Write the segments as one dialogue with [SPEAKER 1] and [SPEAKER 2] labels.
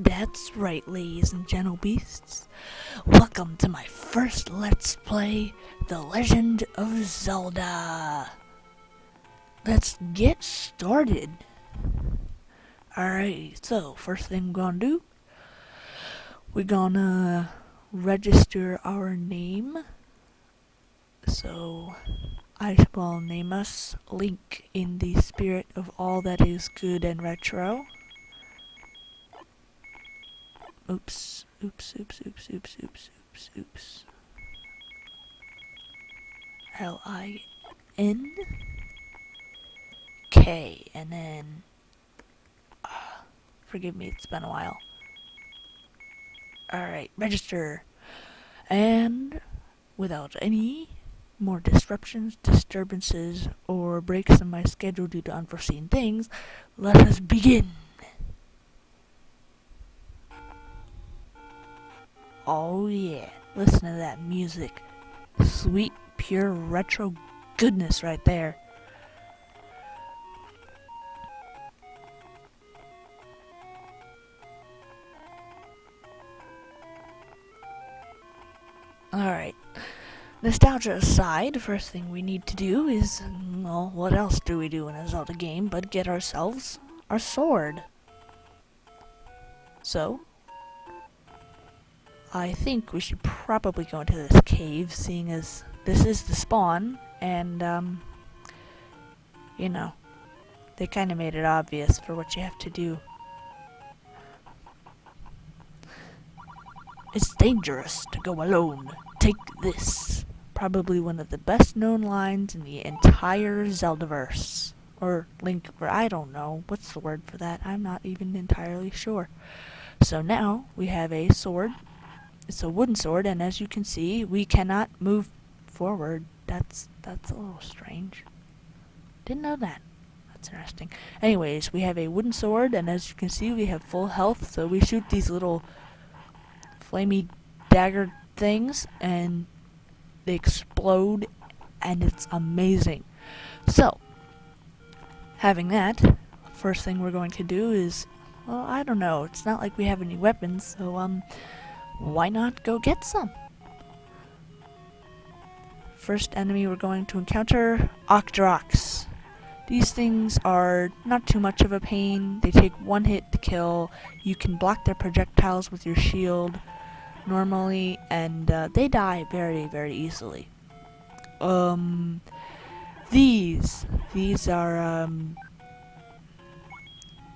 [SPEAKER 1] That's right, ladies and gentle beasts. Welcome to my first Let's Play, The Legend of Zelda. Let's get started. Alright, so first thing we're gonna do, we're gonna register our name. So I will name us Link in the spirit of all that is good and retro. Oops. L-I-N-K, and then, forgive me, it's been a while. Alright, register. And without any more disturbances, or breaks in my schedule due to unforeseen things, let us begin. Oh yeah, listen to that music. Sweet, pure retro goodness right there. Alright, nostalgia aside, first thing we need to do is, well, what else do we do in a Zelda game but get ourselves our sword? So, I think we should probably go into this cave, seeing as this is the spawn, and, you know, they kind of made it obvious for what you have to do. It's dangerous to go alone. Take this. Probably one of the best known lines in the entire Zeldaverse. Or Link, or I don't know. What's the word for that? I'm not even entirely sure. So now we have a sword. It's a wooden sword, and as you can see, we cannot move forward. That's a little strange. Didn't know that. That's interesting. Anyways, we have a wooden sword, and as you can see, we have full health, so we shoot these little flamey dagger things, and they explode, and it's amazing. So, having that, first thing we're going to do is, well, I don't know, it's not like we have any weapons, so, why not go get some? First enemy we're going to encounter, Octoroks. These things are not too much of a pain. They take one hit to kill. You can block their projectiles with your shield normally, and they die very, very easily. These are,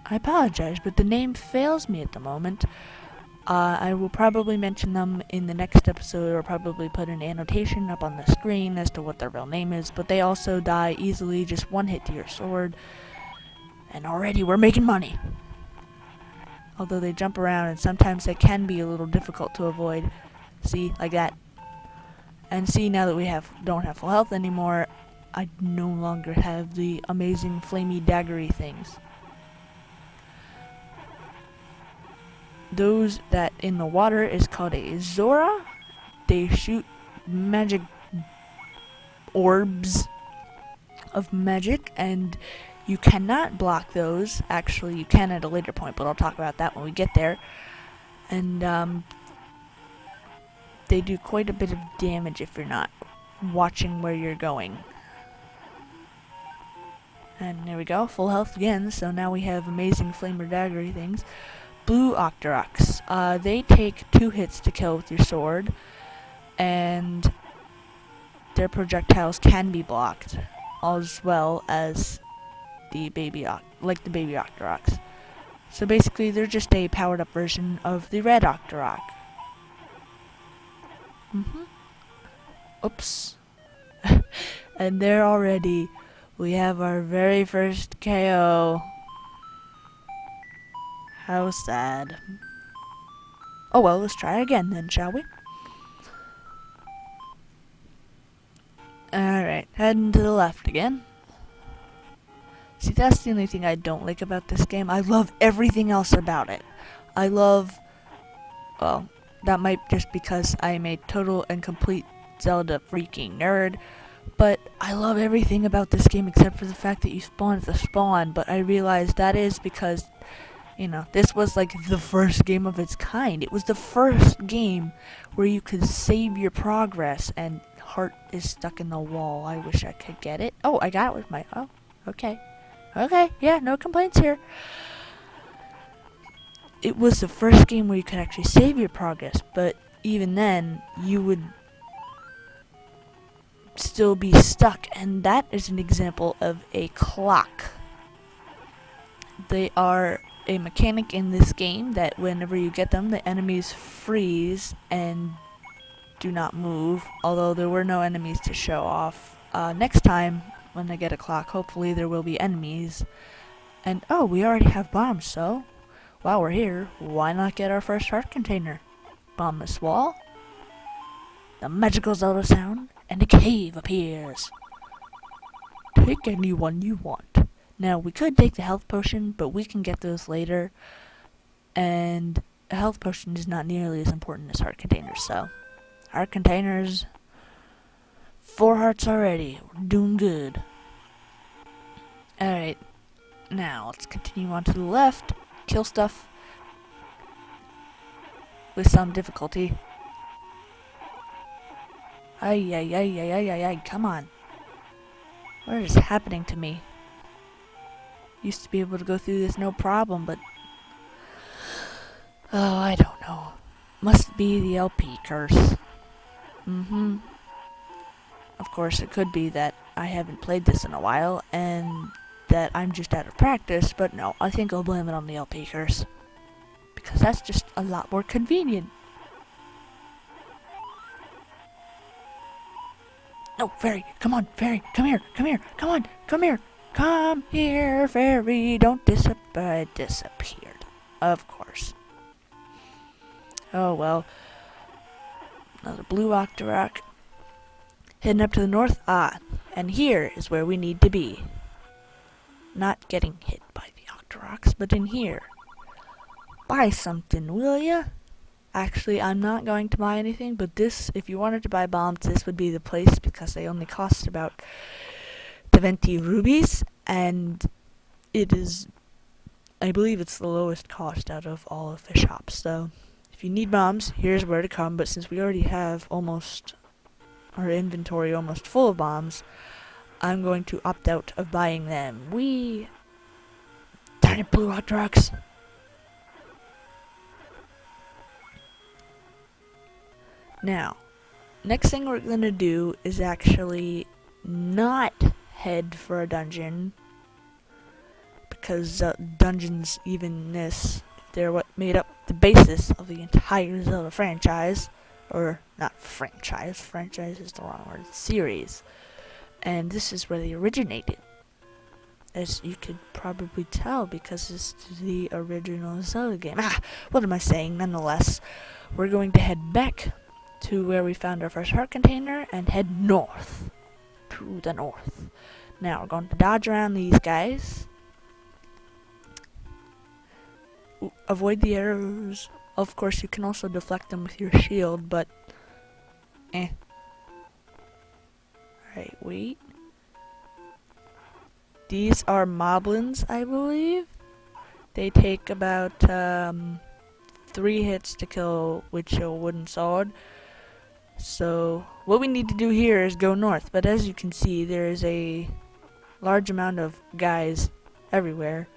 [SPEAKER 1] I apologize, but the name fails me at the moment. I will probably mention them in the next episode, or probably put an annotation up on the screen as to what their real name is, but they also die easily, just one hit to your sword, and already we're making money. Although they jump around, and sometimes they can be a little difficult to avoid. See, like that. And see, now that we don't have full health anymore, I no longer have the amazing flamey daggery things. Those that in the water is called a Zora. They shoot magic orbs of magic, and you cannot block those. Actually, you can at a later point, but I'll talk about that when we get there. And they do quite a bit of damage if you're not watching where you're going. And there we go, full health again, so now we have amazing flamer daggery things. Blue Octoroks. They take 2 hits to kill with your sword, and their projectiles can be blocked, as well as the baby Octoroks. So basically, they're just a powered-up version of the red Octorok. Oops. And there already, we have our very first KO. How sad. Oh well, let's try again then, shall we? Alright, heading to the left again. See, that's the only thing I don't like about this game. I love everything else about it. Well, that might just because I'm a total and complete Zelda freaking nerd, but I love everything about this game except for the fact that you spawn at the spawn, but I realize that is because You know, this was like the first game of its kind. It was the first game where you could save your progress, and heart is stuck in the wall. I wish I could get it. Oh, I got it with my... Oh, okay. Okay, yeah, no complaints here. It was the first game where you could actually save your progress, but even then, you would still be stuck, and that is an example of a clock. They are a mechanic in this game that whenever you get them, the enemies freeze and do not move, although there were no enemies to show off. Next time, when I get a clock, hopefully there will be enemies. And oh, we already have bombs, so while we're here, why not get our first heart container? Bomb this wall, the magical Zelda sound, and a cave appears. Take any one you want. Now, we could take the health potion, but we can get those later, and a health potion is not nearly as important as heart containers, so heart containers, 4 hearts already, we're doing good. Alright, now let's continue on to the left, kill stuff with some difficulty. Ay, come on. What is happening to me? Used to be able to go through this no problem, but... Oh, I don't know. Must be the LP curse. Of course, it could be that I haven't played this in a while, and that I'm just out of practice, but no, I think I'll blame it on the LP curse. Because that's just a lot more convenient. No, fairy, come on, fairy, come here, come on, come here. Come here, fairy, don't disappear. Disappeared. Of course. Oh, well. Another blue Octorok. Heading up to the north. Ah, and here is where we need to be. Not getting hit by the Octoroks, but in here. Buy something, will ya? Actually, I'm not going to buy anything, but this, if you wanted to buy bombs, this would be the place because they only cost about 20 rubies, and it is, I believe it's the lowest cost out of all of the shops. So if you need bombs, here's where to come, but since we already have almost our inventory almost full of bombs, I'm going to opt out of buying them. Darn it, blue Octoroks. Now, next thing we're gonna do is actually not head for a dungeon, because dungeons, even this, they're what made up the basis of the entire Zelda franchise, or not franchise is the wrong word, series, and this is where they originated, as you could probably tell because it's the original Zelda game. What am I saying? Nonetheless, we're going to head back to where we found our first heart container and head north. To the north. Now we're going to dodge around these guys. Avoid the arrows. Of course, you can also deflect them with your shield, but Alright, wait. These are moblins, I believe. They take about 3 hits to kill with a wooden sword. So what we need to do here is go north, but as you can see, there is a large amount of guys everywhere.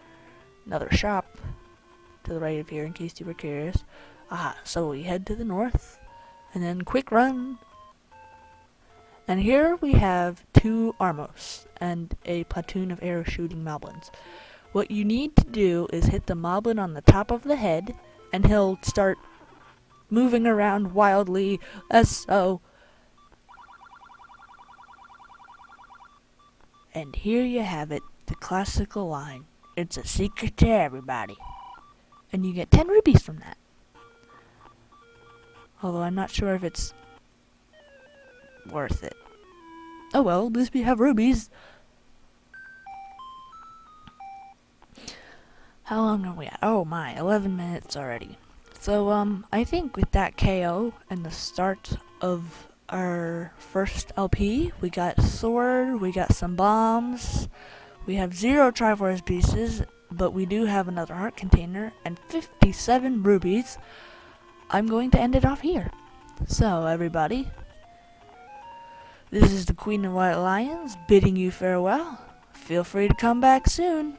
[SPEAKER 1] Another shop to the right of here in case you were curious. So we head to the north and then quick run. And here we have 2 Armos and a platoon of arrow shooting moblins. What you need to do is hit the moblin on the top of the head and he'll start moving around wildly as so. And here you have it, the classical line. It's a secret to everybody. And you get 10 rubies from that. Although I'm not sure if it's worth it. Oh well, at least we have rubies. How long are we at? Oh my, 11 minutes already. So, I think with that KO and the start of our first LP, we got sword, we got some bombs, we have 0 Triforce pieces, but we do have another heart container and 57 rubies. I'm going to end it off here. So, everybody, this is the Queen of White Lions bidding you farewell. Feel free to come back soon.